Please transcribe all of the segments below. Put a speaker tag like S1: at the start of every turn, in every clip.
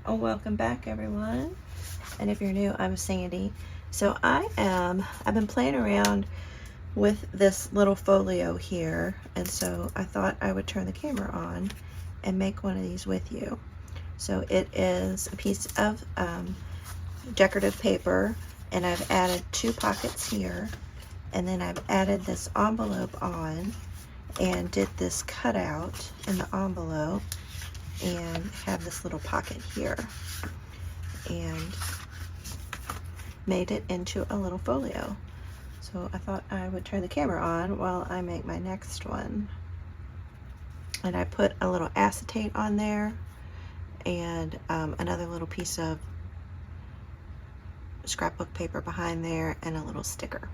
S1: Oh, welcome back everyone. And if you're new, I'm Sandy. So I've been playing around with this little folio here, and so I thought I would turn the camera on and make one of these with you. So it is a piece of decorative paper, and I've added 2 pockets here, and then I've added this envelope on and did this cutout in the envelope and have this little pocket here and made it into a little folio. So I thought I would turn the camera on while I make my next one. And I put a little acetate on there and another little piece of scrapbook paper behind there and a little sticker.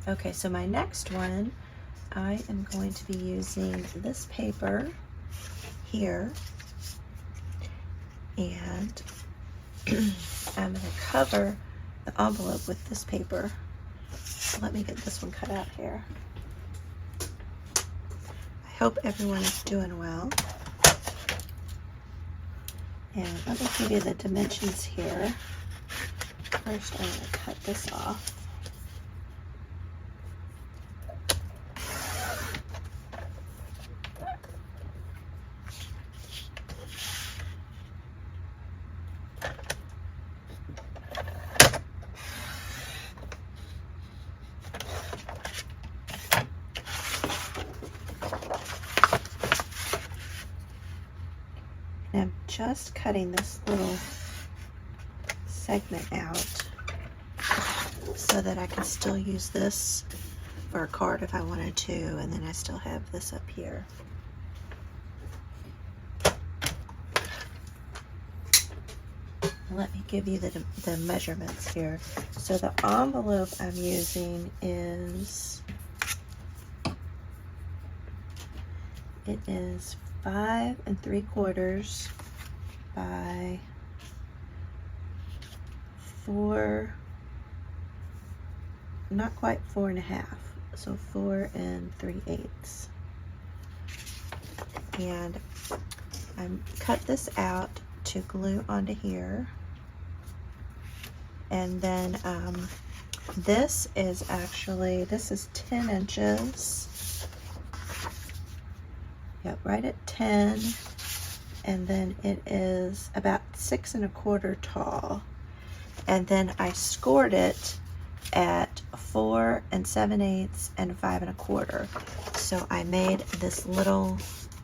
S1: Okay, so my next one, I am going to be using this paper here, and I'm going to cover the envelope with this paper. Let me get this one cut out here. I hope everyone is doing well. And let me give you the dimensions here. First, I'm going to cut this off. I'm just cutting this little segment out so that I can still use this for a card if I wanted to, and then I still have this up here. Let me give you the measurements here. So the envelope I'm using is, it is 5 3/4 by 4, not quite 4 1/2, so 4 3/8. And I cut this out to glue onto here. And then this is 10 inches. Yep, right at 10, and then it is about 6 1/4 tall. And then I scored it at 4 7/8 and 5 1/4. So I made this little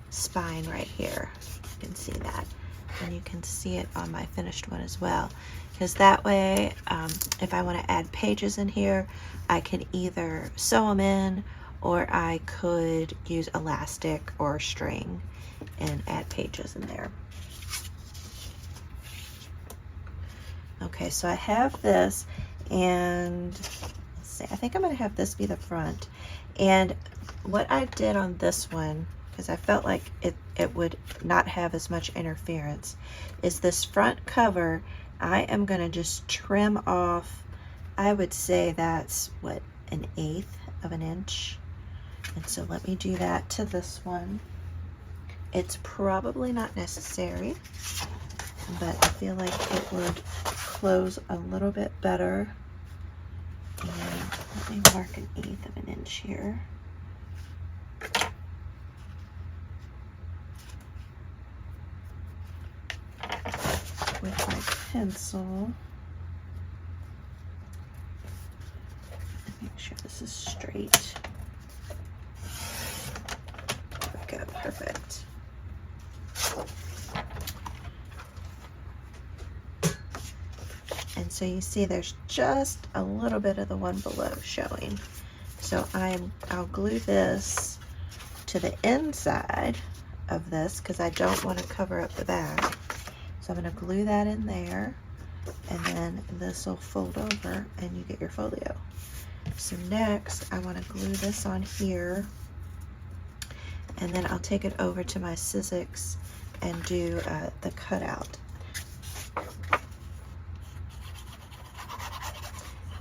S1: spine right here. You can see that, and you can see it on my finished one as well. Because that way, if I want to add pages in here, I could either sew them in, or I could use elastic or string and add pages in there. Okay, so I have this, and let's see, I think I'm going to have this be the front. And what I did on this one, because I felt like it would not have as much interference, is this front cover, I am going to just trim off, I would say that's, what, 1/8 of an inch. And so let me do that to this one. It's probably not necessary, but I feel like it would close a little bit better. And let me mark 1/8 of an inch here. With my pencil. Make sure this is straight. There we go, perfect. And so you see there's just a little bit of the one below showing. So I'll glue this to the inside of this because I don't want to cover up the back. So I'm going to glue that in there, and then this will fold over and you get your folio. So next I want to glue this on here, and then I'll take it over to my Sizzix and do the cutout.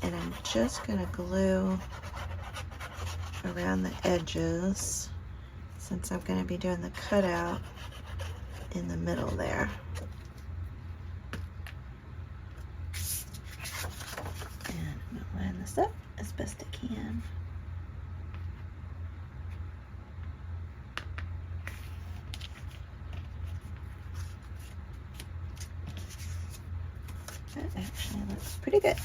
S1: And I'm just going to glue around the edges since I'm going to be doing the cutout in the middle there. And I'm going to line this up as best I can. That actually looks pretty good.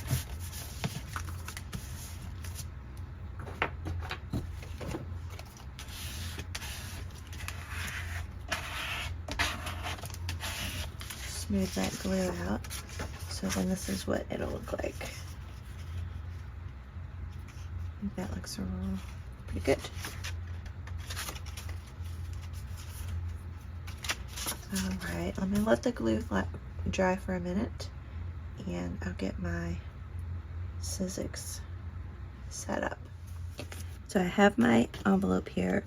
S1: Smooth that glue out, so then this is what it'll look like. I think that looks pretty good. Alright, let me let the glue dry for a minute, and I'll get my scissors set up. So I have my envelope here.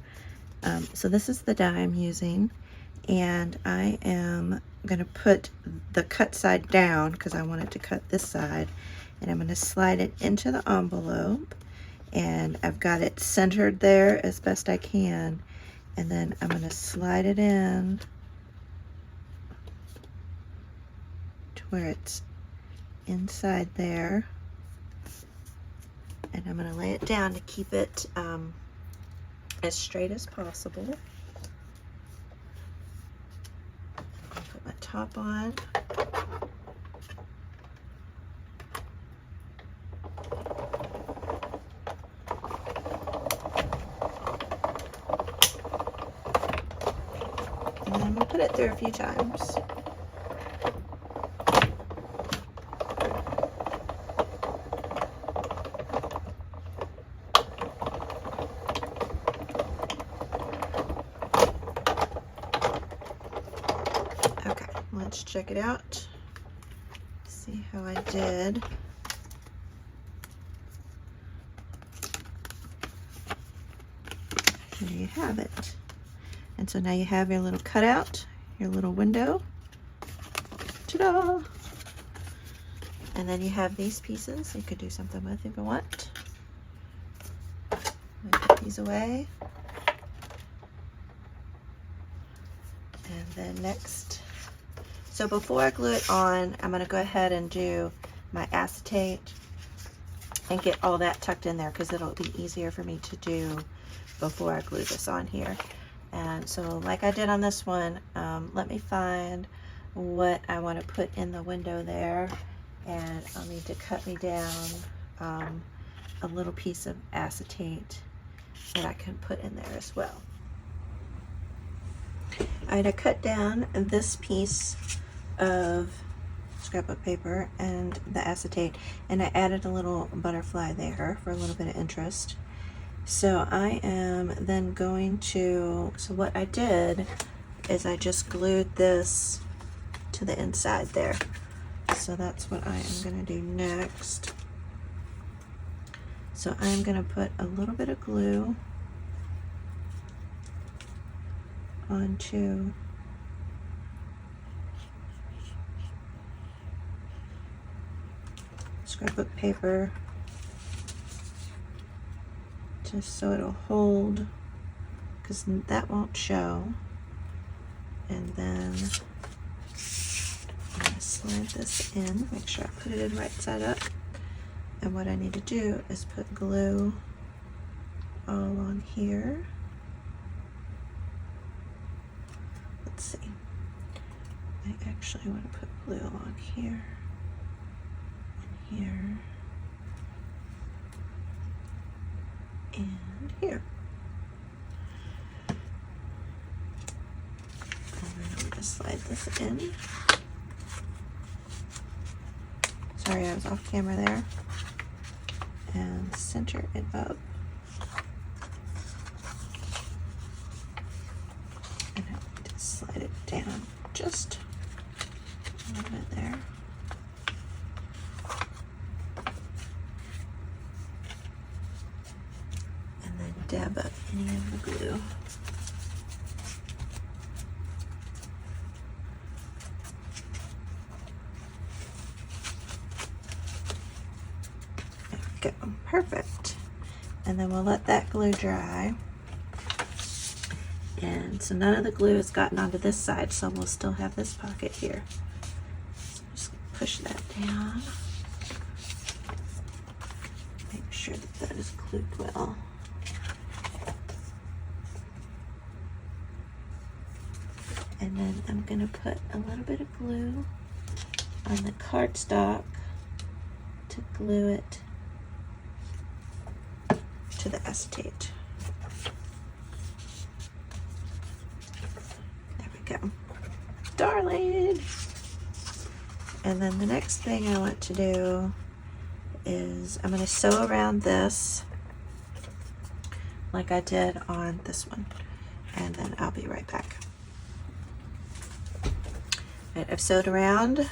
S1: So this is the die I'm using, and I am going to put the cut side down because I wanted to cut this side, and I'm going to slide it into the envelope, and I've got it centered there as best I can, and then I'm going to slide it in to where it's inside there, and I'm going to lay it down to keep it as straight as possible. Put my top on. And then I'm going to put it through a few times. Let's check it out, see how I did. There you have it. And so now you have your little cutout, your little window. Ta-da! And then you have these pieces you could do something with if you want. Put these away. And then next, so before I glue it on, I'm going to go ahead and do my acetate and get all that tucked in there because it'll be easier for me to do before I glue this on here. And so like I did on this one, let me find what I want to put in the window there, and I'll need to cut me down a little piece of acetate that I can put in there as well. I had to cut down this piece of scrapbook paper and the acetate, and I added a little butterfly there for a little bit of interest. So I am then going to, so what I did is I just glued this to the inside there. So that's what I am going to do next. So I'm going to put a little bit of glue onto scrapbook paper, just so it'll hold, because that won't show. And then I'm going to slide this in, make sure I put it in right side up. And what I need to do is put glue all on here. Let's see. I actually want to put glue on here, and here, and here. And then I'm going to slide this in. Sorry, I was off camera there. And center it up. And I need to slide it down just a little bit there. And then dab up any of the glue. Go. Perfect. And then we'll let that glue dry. And so none of the glue has gotten onto this side, so we'll still have this pocket here. So just push that down. Make sure that that is glued well. And then I'm going to put a little bit of glue on the cardstock to glue it to the acetate. There we go. Darling! And then the next thing I want to do is I'm going to sew around this like I did on this one. And then I'll be right back. Right, I've sewed around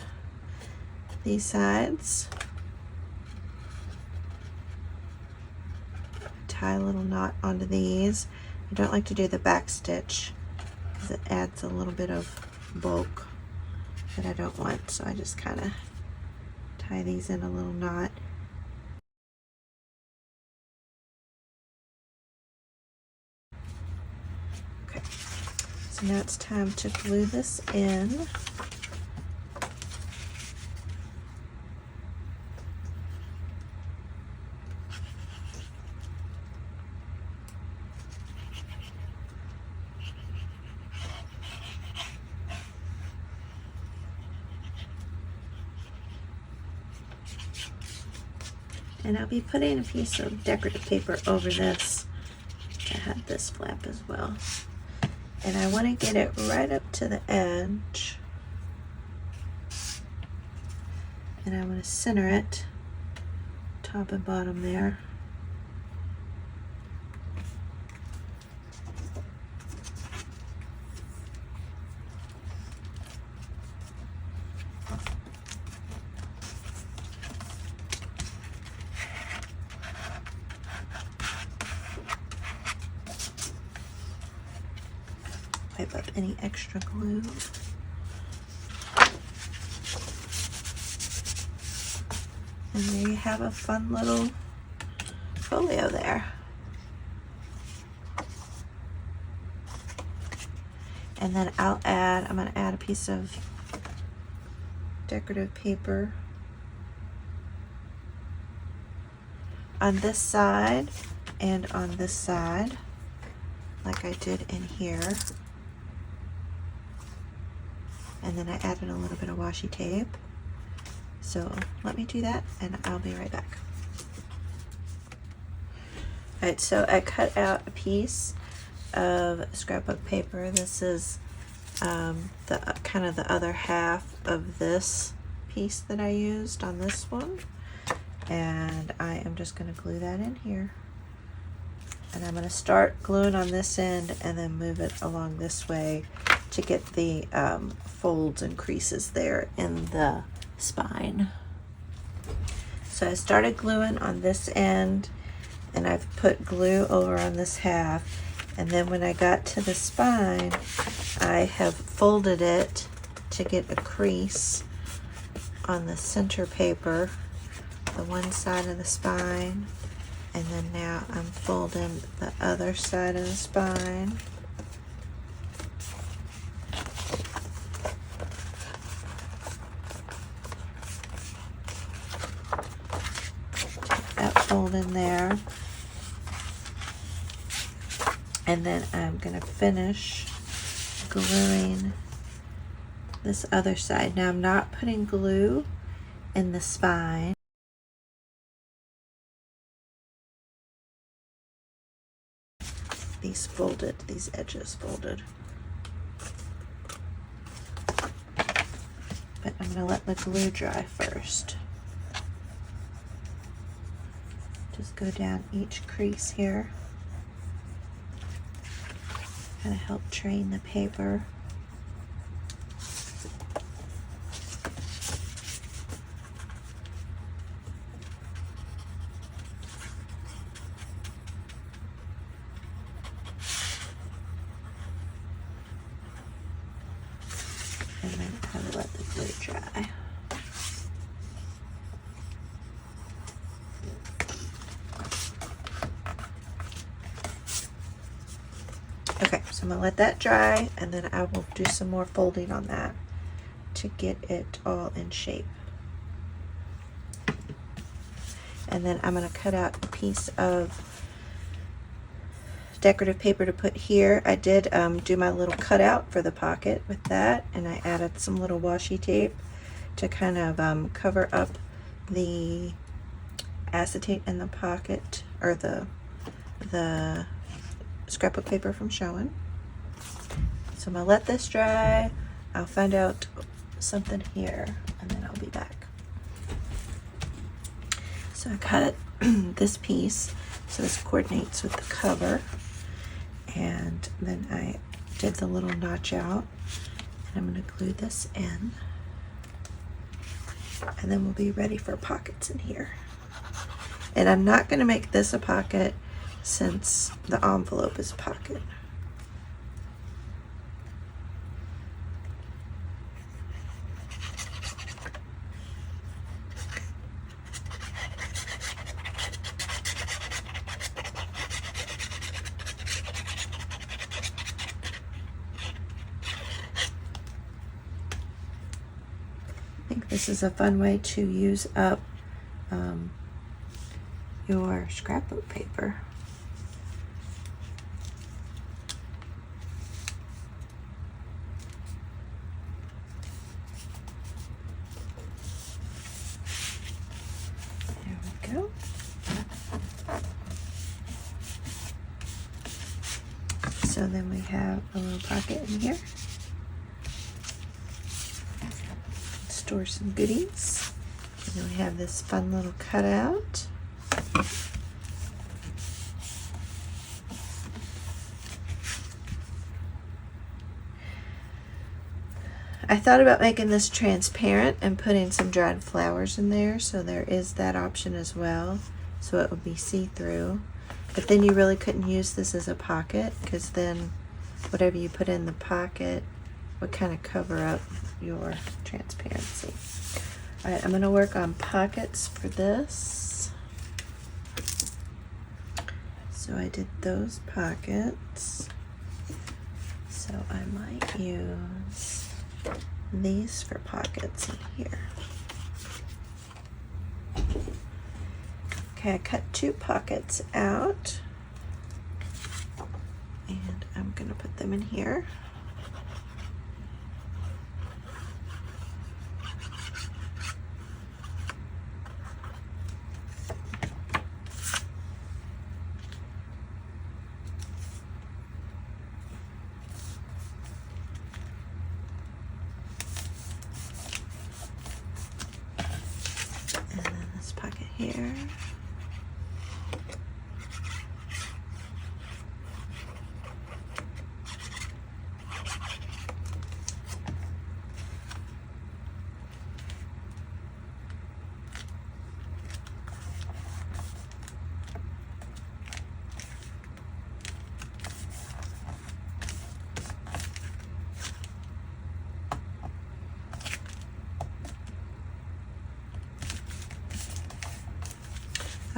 S1: these sides. Tie a little knot onto these. I don't like to do the back stitch because it adds a little bit of bulk that I don't want, so I just kind of tie these in a little knot. Okay, so now it's time to glue this in. And I'll be putting a piece of decorative paper over this to have this flap as well. And I want to get it right up to the edge. And I'm going to center it, top and bottom there. Wipe up any extra glue. And there you have a fun little folio there. And then I'm going to add a piece of decorative paper on this side and on this side, like I did in here. And then I added a little bit of washi tape. So let me do that and I'll be right back. Alright, so I cut out a piece of scrapbook paper. This is the kind of the other half of this piece that I used on this one. And I am just going to glue that in here. And I'm going to start gluing on this end and then move it along this way to get the folds and creases there in the spine. So I started gluing on this end and I've put glue over on this half, and then when I got to the spine I have folded it to get a crease on the center paper, the one side of the spine, and then now I'm folding the other side of the spine. That fold in there. And then I'm going to finish gluing this other side. Now I'm not putting glue in the spine. These folded, these edges folded. But I'm going to let the glue dry first. Just go down each crease here. Kind of help train the paper. And then kind of let the glue dry. Okay, so I'm gonna let that dry, and then I will do some more folding on that to get it all in shape. And then I'm gonna cut out a piece of decorative paper to put here. I did do my little cutout for the pocket with that, and I added some little washi tape to kind of cover up the acetate in the pocket, or the scrapbook paper from showing. So I'm gonna let this dry. I'll find out something here, and then I'll be back. So I cut this piece so this coordinates with the cover, and then I did the little notch out, and I'm going to glue this in, and then we'll be ready for pockets in here. And I'm not going to make this a pocket since the envelope is a pocket. I think this is a fun way to use up your scrapbook paper. There we go. So then we have a little pocket in here. Store some goodies. And then we have this fun little cutout. I thought about making this transparent and putting some dried flowers in there, so there is that option as well, so it would be see-through. But then you really couldn't use this as a pocket, because then whatever you put in the pocket would kind of cover up your transparency. All right, I'm going to work on pockets for this. So I did those pockets. So I might use these for pockets in here. Okay, I cut 2 pockets out, and I'm going to put them in here. And then this pocket here.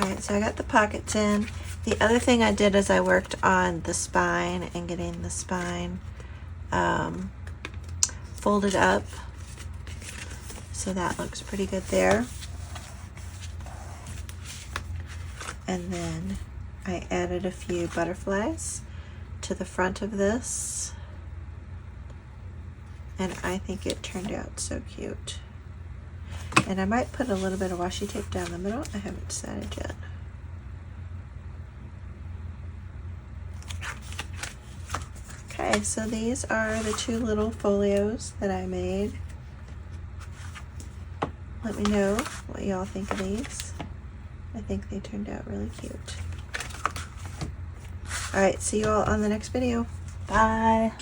S1: Alright, so I got the pockets in. The other thing I did is I worked on the spine and getting the spine folded up. So that looks pretty good there. And then I added a few butterflies to the front of this. And I think it turned out so cute. And I might put a little bit of washi tape down the middle. I haven't decided yet. Okay, so these are the 2 little folios that I made. Let me know what y'all think of these. I think they turned out really cute. Alright, see you all on the next video. Bye!